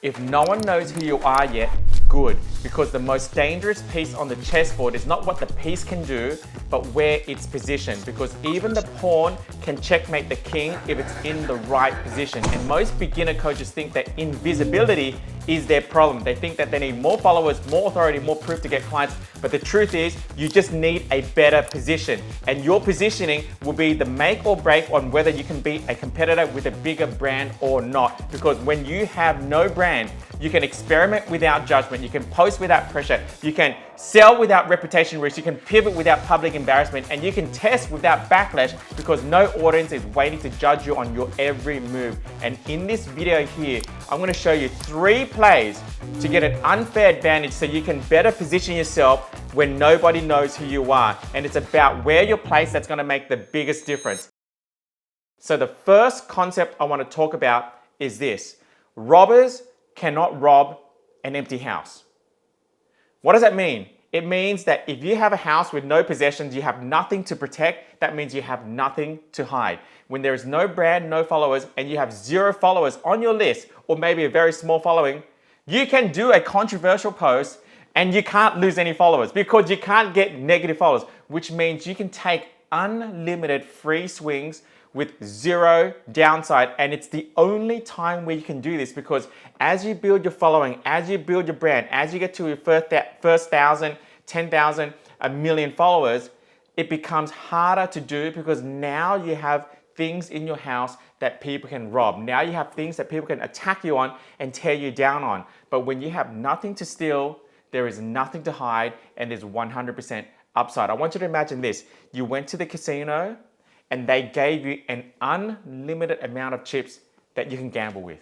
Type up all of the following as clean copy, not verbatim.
If no one knows who you are yet, good, because the most dangerous piece on the chessboard is not what the piece can do, but where it's positioned, because even the pawn can checkmate the king if it's in the right position. And most beginner coaches think that invisibility is their problem. They think that they need more followers, more authority, more proof to get clients, but the truth is you just need a better position. And your positioning will be the make or break on whether you can beat a competitor with a bigger brand or not. Because when you have no brand, you can experiment without judgment, you can post without pressure, you can sell without reputation risk, you can pivot without public embarrassment, and you can test without backlash because no audience is waiting to judge you on your every move. And in this video here, I'm gonna show you 3 plays to get an unfair advantage so you can better position yourself when nobody knows who you are. And it's about where you're placed that's gonna make the biggest difference. So the first concept I wanna talk about is this: robbers cannot rob an empty house. What does that mean? It means that if you have a house with no possessions, you have nothing to protect, that means you have nothing to hide. When there is no brand, no followers, and you have 0 followers on your list, or maybe a very small following, you can do a controversial post and you can't lose any followers because you can't get negative followers, which means you can take unlimited free swings with 0 downside. And it's the only time where you can do this, because as you build your following, as you build your brand, as you get to your first 1,000, 10,000, a million followers, it becomes harder to do because now you have things in your house that people can rob. Now you have things that people can attack you on and tear you down on. But when you have nothing to steal, there is nothing to hide, and there's 100% upside. I want you to imagine this. You went to the casino and they gave you an unlimited amount of chips that you can gamble with.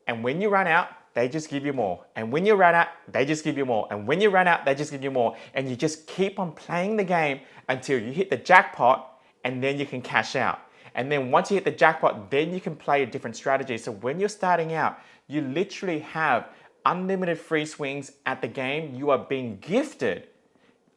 And when you run out, they just give you more. And when you run out, they just give you more. And when you run out, they just give you more. And you just keep on playing the game until you hit the jackpot, and then you can cash out. And then once you hit the jackpot, then you can play a different strategy. So when you're starting out, you literally have unlimited free swings at the game. You are being gifted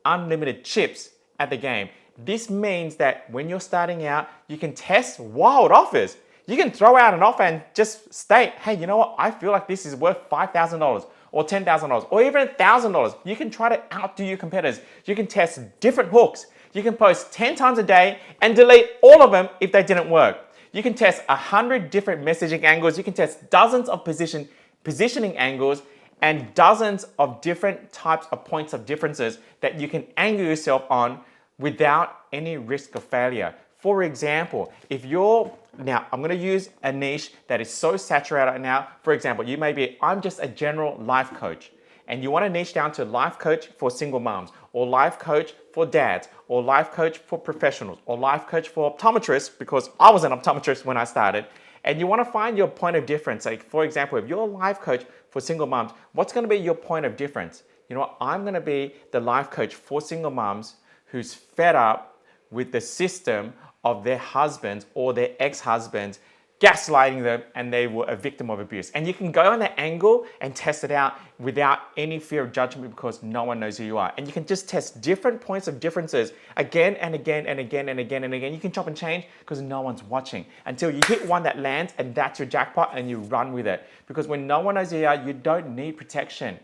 unlimited chips at the game. This means that when you're starting out, you can test wild offers. You can throw out an offer and just state, hey, you know what? I feel like this is worth $5,000 or $10,000 or even $1,000. You can try to outdo your competitors. You can test different hooks. You can post 10 times a day and delete all of them if they didn't work. You can test 100 different messaging angles. You can test dozens of positioning angles and dozens of different types of points of differences that you can angle yourself on without any risk of failure. For example, now I'm gonna use a niche that is so saturated right now. For example, you may be, I'm just a general life coach, and you wanna niche down to life coach for single moms, or life coach for dads, or life coach for professionals, or life coach for optometrists, because I was an optometrist when I started, and you wanna find your point of difference. Like for example, if you're a life coach for single moms, what's gonna be your point of difference? You know what, I'm gonna be the life coach for single moms who's fed up with the system of their husbands or their ex-husbands gaslighting them, and they were a victim of abuse. And you can go on that angle and test it out without any fear of judgment because no one knows who you are. And you can just test different points of differences again and again and again and again and again. You can chop and change because no one's watching until you hit one that lands, and that's your jackpot, and you run with it. Because when no one knows who you are, you don't need protection.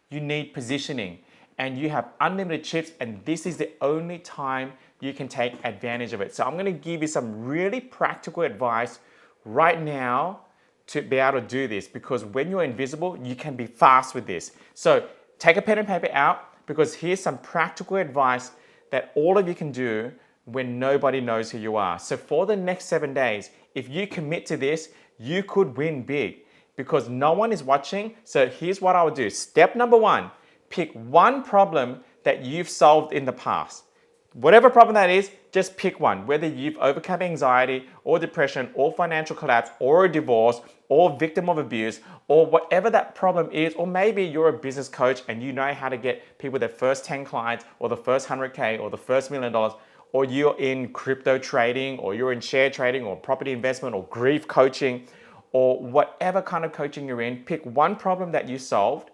You need positioning. And you have unlimited chips, and this is the only time you can take advantage of it. So I'm gonna give you some really practical advice right now to be able to do this, because when you're invisible, you can be fast with this. So take a pen and paper out, because here's some practical advice that all of you can do when nobody knows who you are. So for the next 7 days, if you commit to this, you could win big because no one is watching. So here's what I would do. Step number 1, pick one problem that you've solved in the past. Whatever problem that is, just pick one. Whether you've overcome anxiety or depression or financial collapse or a divorce or victim of abuse or whatever that problem is, or maybe you're a business coach and you know how to get people their first 10 clients or the first 100K or the first $1 million, or you're in crypto trading or you're in share trading or property investment or grief coaching or whatever kind of coaching you're in, pick one problem that you solved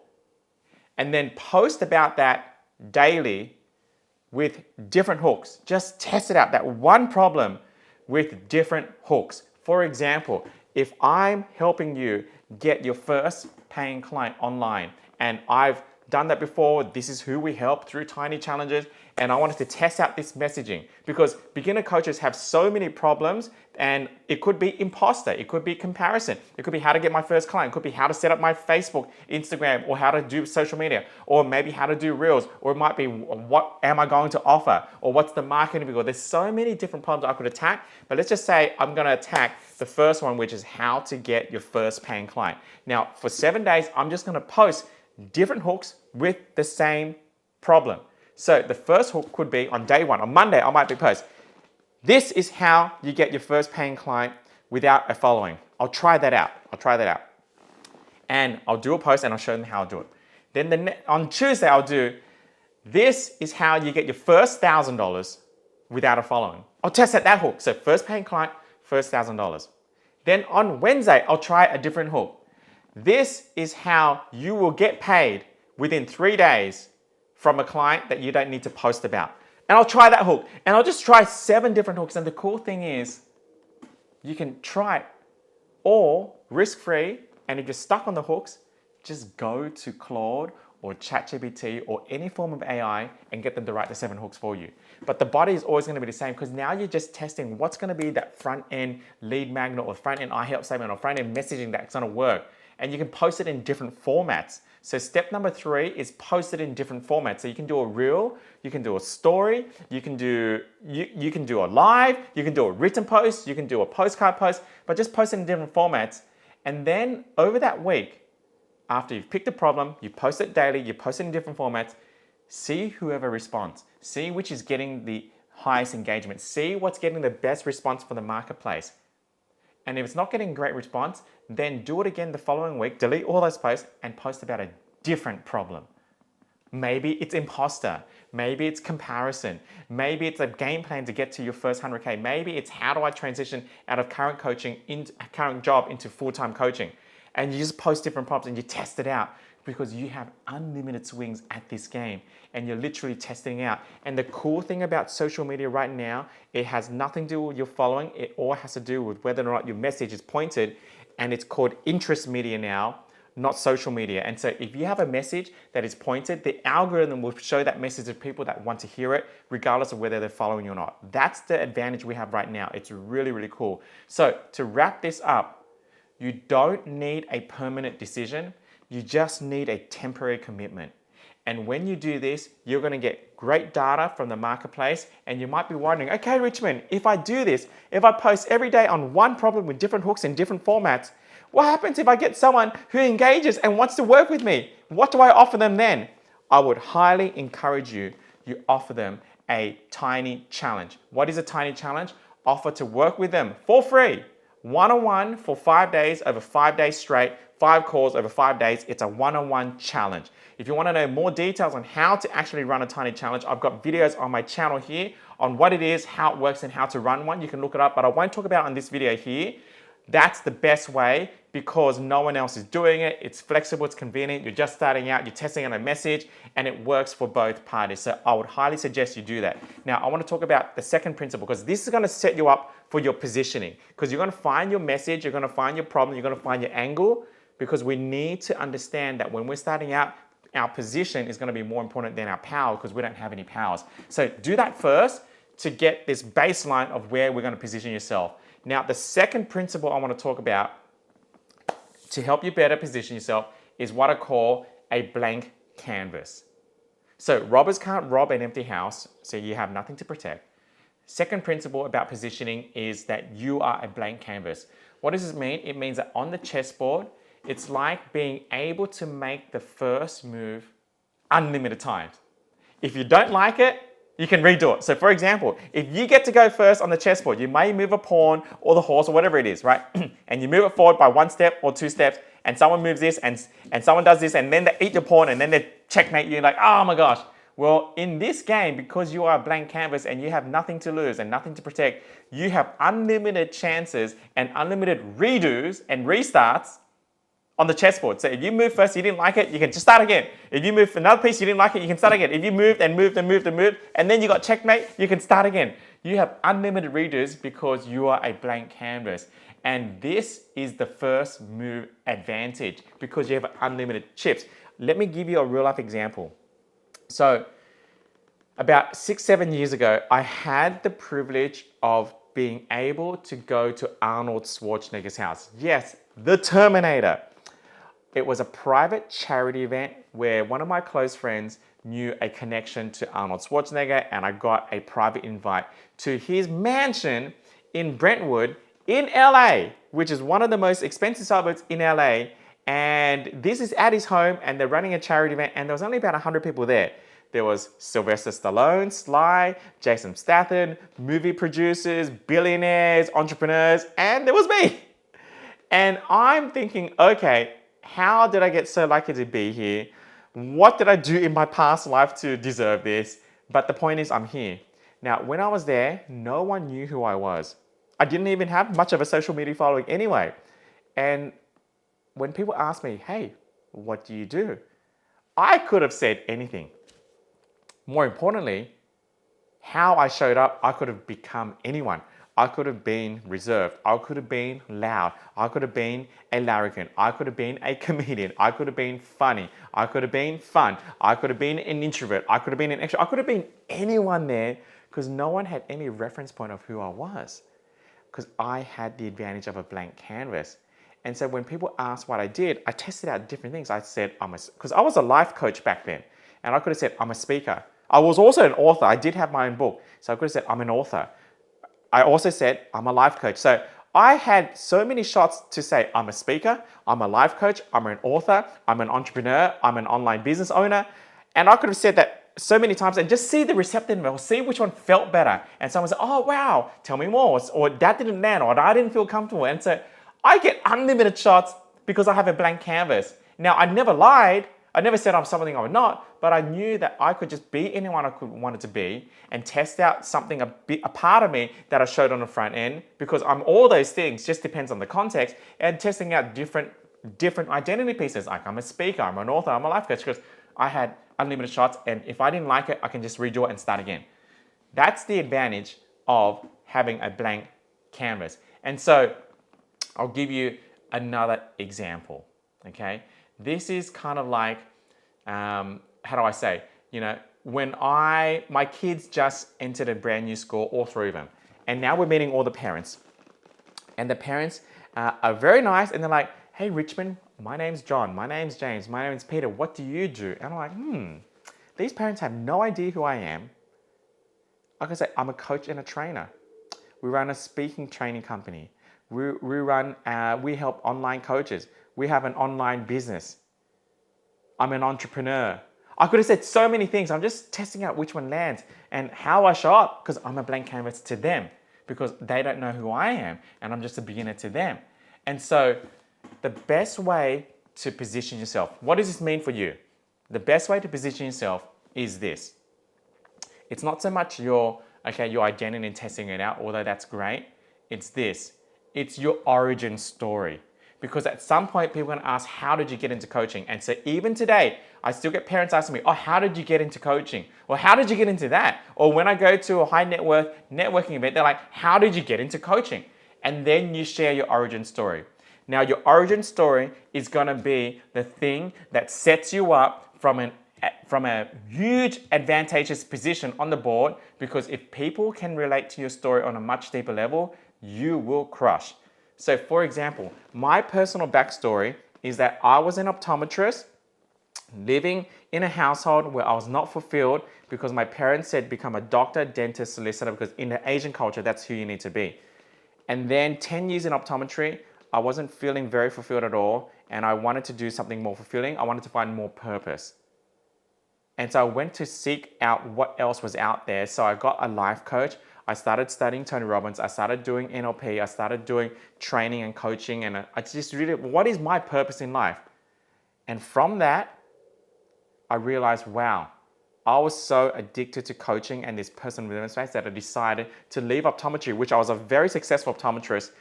and then post about that daily with different hooks. Just test it out, that one problem with different hooks. For example, if I'm helping you get your first paying client online. And I've done that before. This is who we help through tiny challenges. And I wanted to test out this messaging because beginner coaches have so many problems, and it could be imposter, it could be comparison, it could be how to get my first client, it could be how to set up my Facebook, Instagram, or how to do social media, or maybe how to do reels, or it might be what am I going to offer, or what's the marketing goal. There's so many different problems I could attack, but let's just say I'm going to attack the first one, which is how to get your first paying client. Now, for 7 days, I'm just going to post different hooks with the same problem. So the first hook could be on day one, on Monday, I might be post. This is how you get your first paying client without a following. I'll try that out. And I'll do a post and I'll show them how to do it. Then on Tuesday, I'll do, this is how you get your first $1,000 without a following. I'll test out that hook. So first paying client, first $1,000. Then on Wednesday, I'll try a different hook. This is how you will get paid within 3 days from a client that you don't need to post about. And I'll try that hook. And I'll just try 7 different hooks. And the cool thing is, you can try it all risk-free. And if you're stuck on the hooks, just go to Claude or ChatGPT or any form of AI and get them to write the 7 hooks for you. But the body is always going to be the same because now you're just testing what's going to be that front-end lead magnet or front-end I help statement or front-end messaging that's going to work. And you can post it in different formats. So step number 3 is post it in different formats. So you can do a reel, you can do a story, you can do a live, you can do a written post, you can do a postcard post, but just post it in different formats. And then over that week, after you've picked a problem, you post it daily, you post it in different formats, see whoever responds. See which is getting the highest engagement. See what's getting the best response for the marketplace. And if it's not getting great response, then do it again the following week, delete all those posts and post about a different problem. Maybe it's imposter. Maybe it's comparison. Maybe it's a game plan to get to your first 100K. Maybe it's how do I transition out of current job into full-time coaching. And you just post different problems and you test it out because you have unlimited swings at this game and you're literally testing out. And the cool thing about social media right now, it has nothing to do with your following. It all has to do with whether or not your message is pointed, and it's called interest media now, not social media. And so if you have a message that is pointed, the algorithm will show that message to people that want to hear it, regardless of whether they're following you or not. That's the advantage we have right now. It's really, really cool. So to wrap this up, you don't need a permanent decision. You just need a temporary commitment. And when you do this, you're going to get great data from the marketplace. And you might be wondering, okay, Richmond, if I do this, if I post every day on one problem with different hooks in different formats, what happens if I get someone who engages and wants to work with me? What do I offer them then? I would highly encourage you offer them a tiny challenge. What is a tiny challenge? Offer to work with them for free, one-on-one for 5 days over 5 days straight, 5 calls over 5 days. It's a one-on-one challenge. If you want to know more details on how to actually run a tiny challenge, I've got videos on my channel here on what it is, how it works, and how to run one. You can look it up, but I won't talk about it on this video here. That's the best way because no one else is doing it. It's flexible, it's convenient. You're just starting out, you're testing out a message, and it works for both parties. So I would highly suggest you do that. Now, I want to talk about the second principle because this is going to set you up for your positioning because you're going to find your message, you're going to find your problem, you're going to find your angle, because we need to understand that when we're starting out, our position is going to be more important than our power because we don't have any powers. So do that first to get this baseline of where we're going to position yourself. Now, the second principle I want to talk about to help you better position yourself is what I call a blank canvas. So robbers can't rob an empty house, so you have nothing to protect. Second principle about positioning is that you are a blank canvas. What does this mean? It means that on the chessboard, it's like being able to make the first move unlimited times. If you don't like it, you can redo it. So for example, if you get to go first on the chessboard, you may move a pawn or the horse or whatever it is, right? And you move it forward by 1 step or 2 steps, and someone moves this and someone does this, and then they eat your pawn and then they checkmate you like, oh my gosh. Well, in this game, because you are a blank canvas and you have nothing to lose and nothing to protect, you have unlimited chances and unlimited redos and restarts on the chessboard. So if you move first, you didn't like it, you can just start again. If you move another piece, you didn't like it, you can start again. If you moved and moved and moved and moved, and then you got checkmate, you can start again. You have unlimited redos because you are a blank canvas. And this is the first move advantage because you have unlimited chips. Let me give you a real life example. So about 6-7 years ago, I had the privilege of being able to go to Arnold Schwarzenegger's house. Yes, the Terminator. It was a private charity event where one of my close friends knew a connection to Arnold Schwarzenegger, and I got a private invite to his mansion in Brentwood in LA, which is one of the most expensive suburbs in LA. And this is at his home, and they're running a charity event, and there was only about 100 people there. There was Sylvester Stallone, Sly, Jason Statham, movie producers, billionaires, entrepreneurs, and there was me. And I'm thinking, okay, how did I get so lucky to be here? What did I do in my past life to deserve this? But the point is, I'm here. Now, when I was there, no one knew who I was. I didn't even have much of a social media following anyway. And when people ask me, hey, what do you do? I could have said anything. More importantly, how I showed up, I could have become anyone. I could have been reserved. I could have been loud. I could have been a larrikin. I could have been a comedian. I could have been funny. I could have been fun. I could have been an introvert. I could have been an extrovert. I could have been anyone there because no one had any reference point of who I was because I had the advantage of a blank canvas. And so when people asked what I did, I tested out different things. I said, because I was a life coach back then, and I could have said, I'm a speaker. I was also an author. I did have my own book. So I could have said, I'm an author. I also said, I'm a life coach. So I had so many shots to say, I'm a speaker, I'm a life coach, I'm an author, I'm an entrepreneur, I'm an online business owner. And I could have said that so many times and just see the receptiveness or see which one felt better. And someone said, oh, wow, tell me more. Or that didn't land, or I didn't feel comfortable. And so I get unlimited shots because I have a blank canvas. Now, I never lied. I never said I'm something I'm not, but I knew that I could just be anyone I wanted to be and test out something, a part of me that I showed on the front end, because I'm all those things, just depends on the context, and testing out different identity pieces. Like I'm a speaker, I'm an author, I'm a life coach, because I had unlimited shots, and if I didn't like it, I can just redo it and start again. That's the advantage of having a blank canvas. And so I'll give you another example, okay? This is kind of like, how do I say, when my kids just entered a brand new school, all three of them, and now we're meeting all the parents. And the parents are very nice, and they're like, hey, Richmond, my name's John, my name's James, my name's Peter, what do you do? And I'm like, these parents have no idea who I am. Like I say, I'm a coach and a trainer. We run a speaking training company. We help online coaches. We have an online business. I'm an entrepreneur. I could have said so many things. I'm just testing out which one lands and how I show up, because I'm a blank canvas to them, because they don't know who I am and I'm just a beginner to them. And so the best way to position yourself, what does this mean for you? The best way to position yourself is this. It's not so much your identity and testing it out, although that's great. It's this. It's your origin story. Because at some point, people are going to ask, how did you get into coaching? And so even today, I still get parents asking me, oh, how did you get into coaching? Or how did you get into that? Or when I go to a high net worth networking event, they're like, how did you get into coaching? And then you share your origin story. Now, your origin story is going to be the thing that sets you up from a huge advantageous position on the board, because if people can relate to your story on a much deeper level, you will crush. So for example, my personal backstory is that I was an optometrist living in a household where I was not fulfilled because my parents said become a doctor, dentist, solicitor, because in the Asian culture, that's who you need to be. And then 10 years in optometry, I wasn't feeling very fulfilled at all, and I wanted to do something more fulfilling. I wanted to find more purpose. And so I went to seek out what else was out there. So I got a life coach. I started studying Tony Robbins. I started doing NLP. I started doing training and coaching. And I just really, what is my purpose in life? And from that, I realized, wow, I was so addicted to coaching and this personal development space that I decided to leave optometry, which I was a very successful optometrist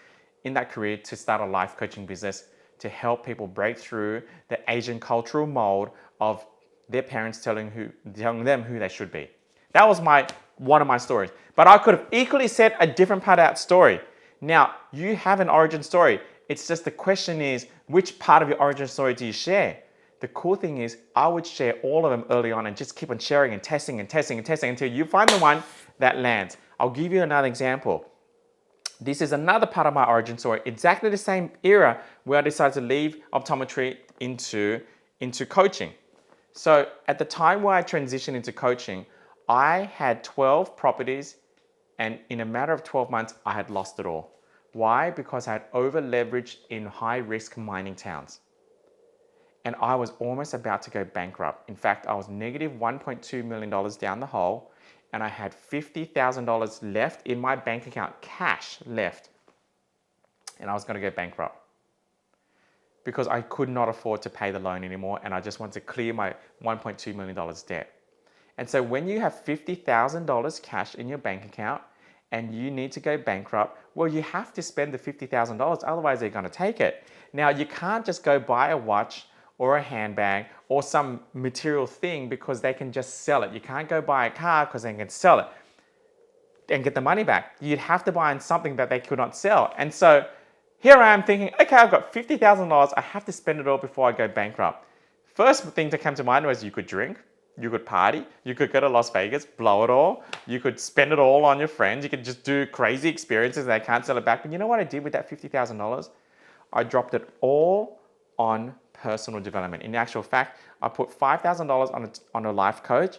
in that career, to start a life coaching business to help people break through the Asian cultural mold of their parents telling them who they should be. That was one of my stories. But I could have equally said a different part of that story. Now, you have an origin story. It's just the question is, which part of your origin story do you share? The cool thing is, I would share all of them early on and just keep on sharing and testing and testing and testing until you find the one that lands. I'll give you another example. This is another part of my origin story, exactly the same era where I decided to leave optometry into coaching. So at the time where I transitioned into coaching, I had 12 properties, and in a matter of 12 months, I had lost it all. Why? Because I had over leveraged in high risk mining towns. And I was almost about to go bankrupt. In fact, I was negative $1.2 million down the hole, and I had $50,000 left in my bank account, cash left. And I was going to go bankrupt because I could not afford to pay the loan anymore, and I just wanted to clear my $1.2 million debt. And so when you have $50,000 cash in your bank account and you need to go bankrupt, well, you have to spend the $50,000, otherwise they're going to take it. Now, you can't just go buy a watch or a handbag or some material thing because they can just sell it. You can't go buy a car because they can sell it and get the money back. You'd have to buy something that they could not sell. And so here I am thinking, okay, I've got $50,000. I have to spend it all before I go bankrupt. First thing that came to mind was you could drink, you could party, you could go to Las Vegas, blow it all, you could spend it all on your friends, you could just do crazy experiences and they can't sell it back. But you know what I did with that $50,000? I dropped it all on personal development. In actual fact, I put $5,000 on a life coach.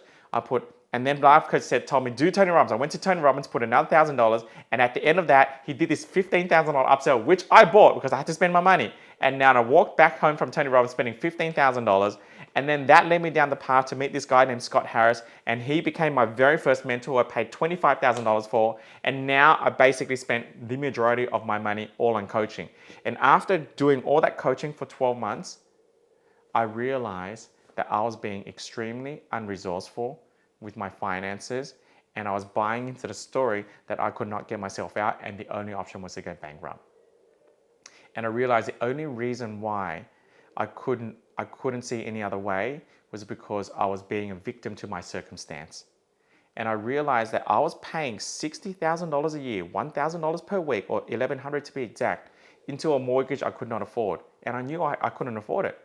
And then life coach told me, do Tony Robbins. I went to Tony Robbins, put another $1,000, and at the end of that, he did this $15,000 upsell, which I bought because I had to spend my money. And now I walked back home from Tony Robbins spending $15,000, and then that led me down the path to meet this guy named Scott Harris, and he became my very first mentor. I paid $25,000 for, and now I basically spent the majority of my money all on coaching. And after doing all that coaching for 12 months, I realized that I was being extremely unresourceful with my finances, and I was buying into the story that I could not get myself out, and the only option was to go bankrupt. And I realized the only reason why I couldn't see any other way was because I was being a victim to my circumstance. And I realized that I was paying $60,000 a year, $1,000 per week, or $1,100 to be exact, into a mortgage I could not afford. And I knew I couldn't afford it.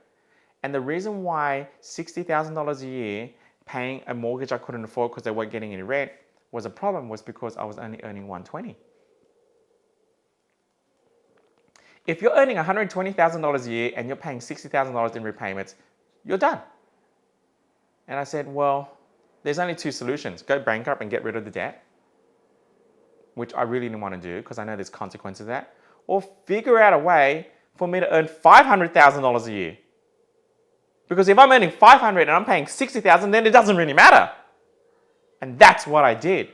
And the reason why $60,000 a year paying a mortgage I couldn't afford because they weren't getting any rent was a problem was because I was only earning $120,000. If you're earning $120,000 a year and you're paying $60,000 in repayments, you're done. And I said, well, there's only two solutions. Go bankrupt and get rid of the debt, which I really didn't want to do because I know there's consequences of that, or figure out a way for me to earn $500,000 a year. Because if I'm earning $500,000 and I'm paying $60,000, then it doesn't really matter. And that's what I did.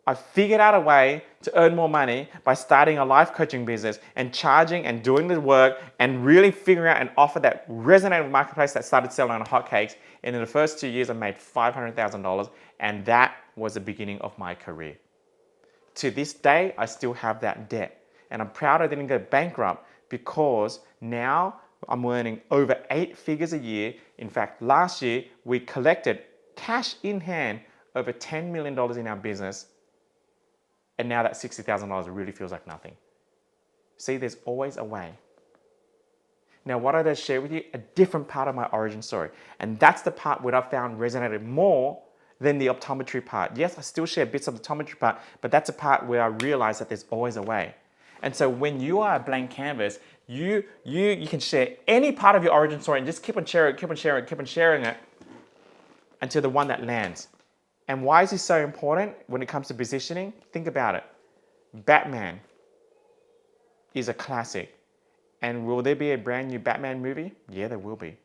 I figured out a way to earn more money by starting a life coaching business and charging and doing the work and really figuring out an offer that resonated with the marketplace that started selling on hotcakes. And in the first 2 years, I made $500,000, and that was the beginning of my career. To this day, I still have that debt. And I'm proud I didn't go bankrupt because now I'm earning over 8 figures a year. In fact, last year, we collected cash in hand over $10 million in our business. And now that $60,000 really feels like nothing. See, there's always a way. Now, what I just share with you, a different part of my origin story. And that's the part where I found resonated more than the optometry part. Yes, I still share bits of the optometry part, but that's a part where I realized that there's always a way. And so when you are a blank canvas, you can share any part of your origin story and just keep on sharing it until the one that lands. And why is this so important when it comes to positioning? Think about it. Batman is a classic. And will there be a brand new Batman movie? Yeah, there will be.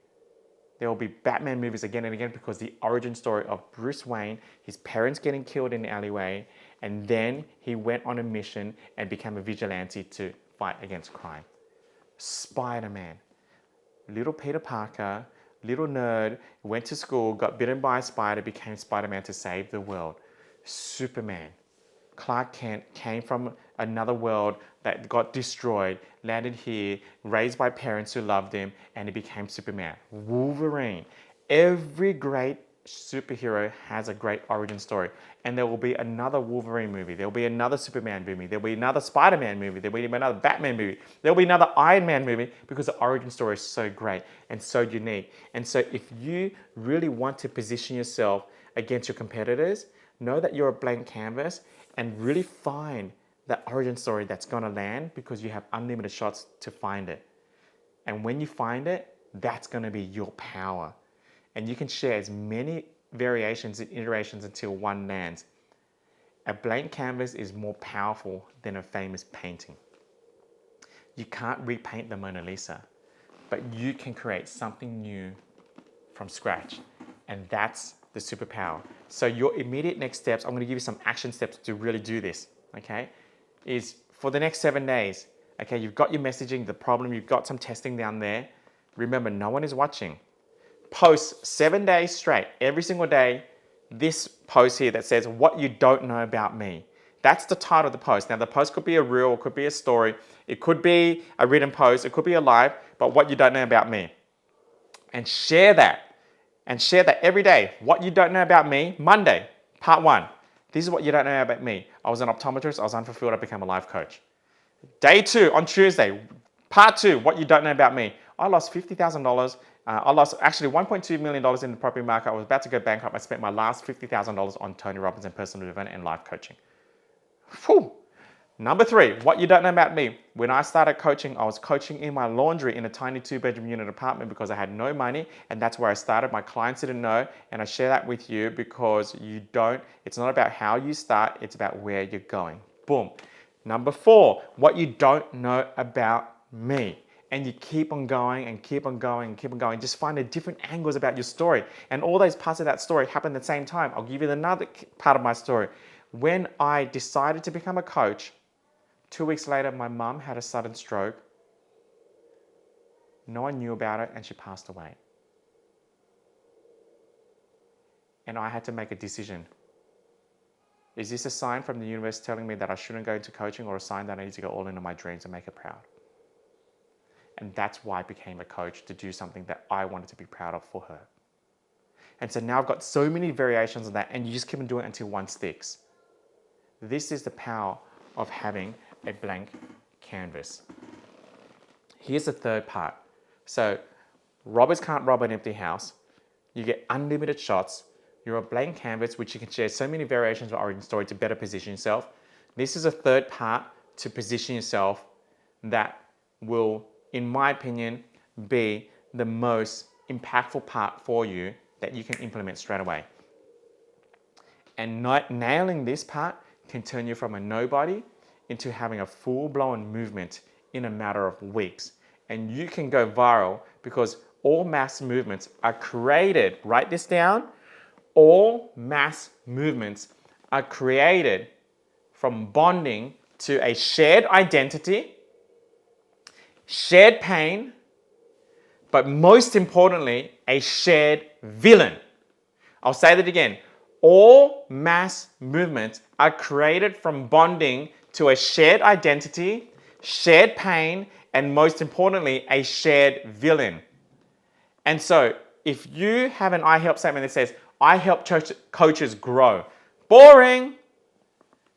There will be Batman movies again and again because the origin story of Bruce Wayne, his parents getting killed in the alleyway, and then he went on a mission and became a vigilante to fight against crime. Spider-Man, little Peter Parker, little nerd, went to school, got bitten by a spider, became Spider-Man to save the world. Superman, Clark Kent came from another world that got destroyed, landed here, raised by parents who loved him, and he became Superman. Wolverine, every great superhero has a great origin story. And there will be another Wolverine movie. There will be another Superman movie. There will be another Spider-Man movie. There will be another Batman movie. There will be another Iron Man movie because the origin story is so great and so unique. And so if you really want to position yourself against your competitors, know that you're a blank canvas and really find that origin story that's going to land because you have unlimited shots to find it. And when you find it, that's going to be your power. And you can share as many variations and iterations until one lands. A blank canvas is more powerful than a famous painting. You can't repaint the Mona Lisa, but you can create something new from scratch. And that's the superpower. So your immediate next steps, I'm going to give you some action steps to really do this, okay? Is for the next 7 days, okay, you've got your messaging, the problem, you've got some testing down there. Remember, no one is watching. Post 7 days straight, every single day, this post here that says, what you don't know about me. That's the title of the post. Now, the post could be a reel, it could be a story, it could be a written post, it could be a live, but what you don't know about me. And share that. And share that every day. What you don't know about me, Monday, part 1. This is what you don't know about me. I was an optometrist, I was unfulfilled, I became a life coach. Day 2, on Tuesday, part 2, what you don't know about me. I lost $50,000. I lost actually $1.2 million in the property market. I was about to go bankrupt. I spent my last $50,000 on Tony Robbins and personal development and life coaching. Whew. Number 3, what you don't know about me. When I started coaching, I was coaching in my laundry in a tiny 2-bedroom unit apartment because I had no money, and that's where I started. My clients didn't know, and I share that with you because it's not about how you start, it's about where you're going. Boom. Number 4, what you don't know about me. And you keep on going and keep on going and keep on going. Just find the different angles about your story. And all those parts of that story happen at the same time. I'll give you another part of my story. When I decided to become a coach, 2 weeks later, my mum had a sudden stroke. No one knew about it and she passed away. And I had to make a decision. Is this a sign from the universe telling me that I shouldn't go into coaching, or a sign that I need to go all into my dreams and make her proud? And that's why I became a coach, to do something that I wanted to be proud of for her. And so now I've got so many variations of that, and you just keep on doing it until one sticks. This is the power of having a blank canvas. Here's the third part. So robbers can't rob an empty house. You get unlimited shots. You're a blank canvas, which you can share so many variations of origin story to better position yourself. This is a third part to position yourself that will, in my opinion, be the most impactful part for you that you can implement straight away. And nailing this part can turn you from a nobody into having a full-blown movement in a matter of weeks. And you can go viral because all mass movements are created, write this down, all mass movements are created from bonding to a shared identity, shared pain, but most importantly, a shared villain. I'll say that again. All mass movements are created from bonding to a shared identity, shared pain, and most importantly, a shared villain. And so if you have an I help statement that says, I help coaches grow, boring.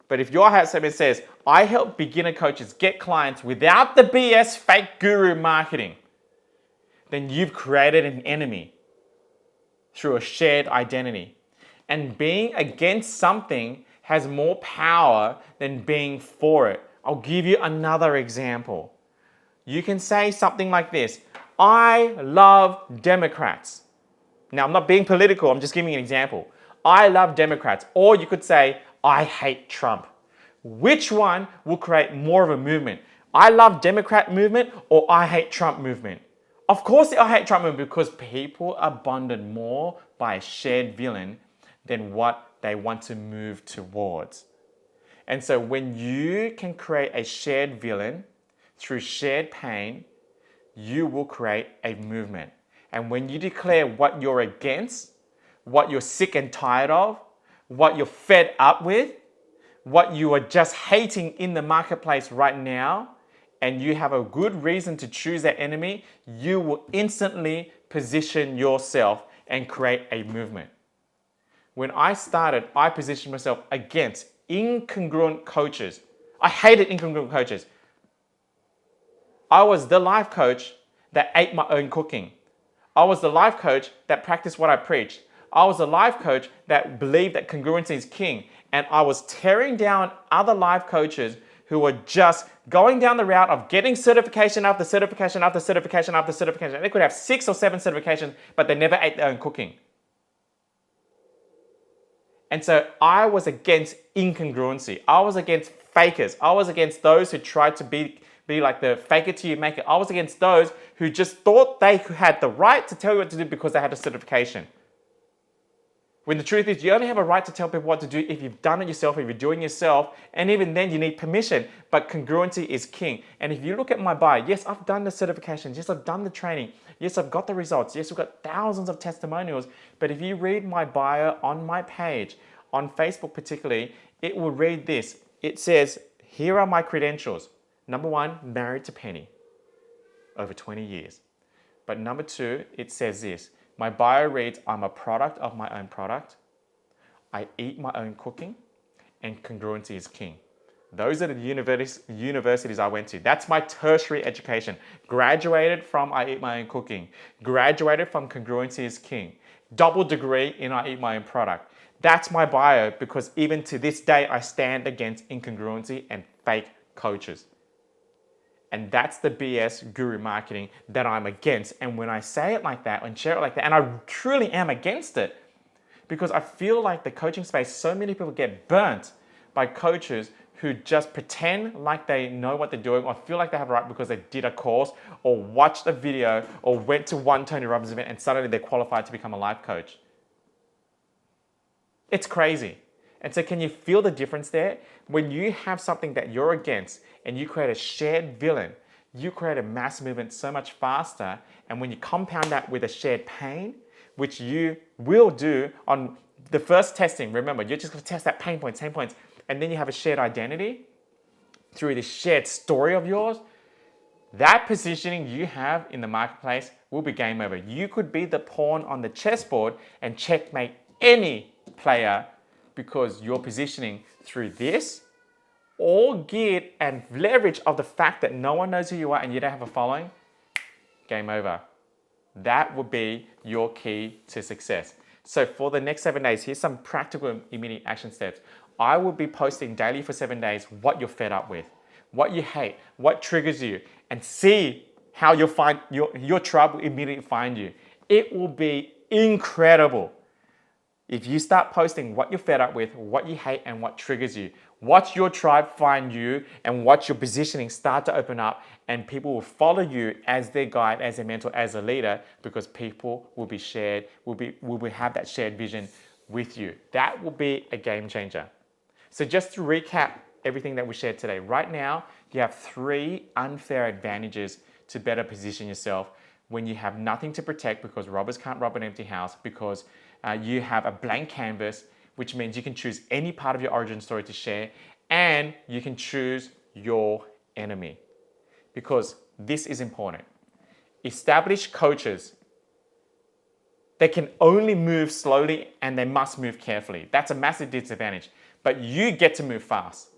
But if your I help statement says, I help beginner coaches get clients without the BS fake guru marketing, then you've created an enemy through a shared identity. And being against something has more power than being for it. I'll give you another example. You can say something like this: I love Democrats. Now, I'm not being political, I'm just giving you an example. I love Democrats. Or you could say, I hate Trump. Which one will create more of a movement? I love Democrat movement or I hate Trump movement? Of course, the I hate Trump movement, because people are bonded more by a shared villain than what they want to move towards. And so when you can create a shared villain through shared pain, you will create a movement. And when you declare what you're against, what you're sick and tired of, what you're fed up with, what you are just hating in the marketplace right now, and you have a good reason to choose that enemy, you will instantly position yourself and create a movement. When I started, I positioned myself against incongruent coaches. I hated incongruent coaches. I was the life coach that ate my own cooking. I was the life coach that practiced what I preached. I was the life coach that believed that congruency is king. And I was tearing down other life coaches who were just going down the route of getting certification after certification after certification after certification. They could have 6 or 7 certifications, but they never ate their own cooking. And so I was against incongruency. I was against fakers. I was against those who tried to be like the fake it till you make it. I was against those who just thought they had the right to tell you what to do because they had a certification. When the truth is, you only have a right to tell people what to do if you've done it yourself, if you're doing it yourself, and even then you need permission. But congruency is king. And if you look at my bio, yes, I've done the certifications, yes, I've done the training, yes, I've got the results, yes, we've got thousands of testimonials. But if you read my bio on my page, on Facebook particularly, it will read this. It says, here are my credentials. Number 1, married to Penny, over 20 years. But number 2, it says this. My bio reads, I'm a product of my own product. I eat my own cooking, and congruency is king. Those are the universities I went to. That's my tertiary education. Graduated from I eat my own cooking. Graduated from congruency is king. Double degree in I eat my own product. That's my bio, because even to this day, I stand against incongruency and fake coaches. And that's the BS guru marketing that I'm against. And when I say it like that and share it like that, and I truly am against it, because I feel like the coaching space, so many people get burnt by coaches who just pretend like they know what they're doing or feel like they have a right because they did a course or watched a video or went to one Tony Robbins event and suddenly they're qualified to become a life coach. It's crazy. And so can you feel the difference there? When you have something that you're against and you create a shared villain, you create a mass movement so much faster. And when you compound that with a shared pain, which you will do on the first testing, remember, you're just going to test that pain points, and then you have a shared identity through this shared story of yours, that positioning you have in the marketplace will be game over. You could be the pawn on the chessboard and checkmate any player because you're positioning through this, all geared and leverage of the fact that no one knows who you are and you don't have a following. Game over. That will be your key to success. So for the next 7 days, here's some practical immediate action steps. I will be posting daily for 7 days what you're fed up with, what you hate, what triggers you, and see how you'll find your tribe will immediately find you. It will be incredible. If you start posting what you're fed up with, what you hate, and what triggers you, watch your tribe find you and watch your positioning start to open up, and people will follow you as their guide, as their mentor, as a leader, because people will be shared, will have that shared vision with you. That will be a game changer. So just to recap everything that we shared today, right now, you have 3 unfair advantages to better position yourself when you have nothing to protect because robbers can't rob an empty house, because you have a blank canvas, which means you can choose any part of your origin story to share, and you can choose your enemy. Because this is important. Established coaches, they can only move slowly and they must move carefully. That's a massive disadvantage. But you get to move fast.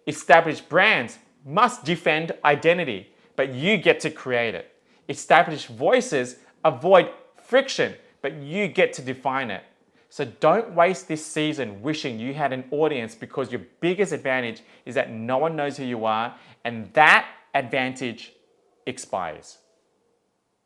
Established brands must defend identity, but you get to create it. Established voices avoid friction, but you get to define it. So don't waste this season wishing you had an audience, because your biggest advantage is that no one knows who you are, and that advantage expires.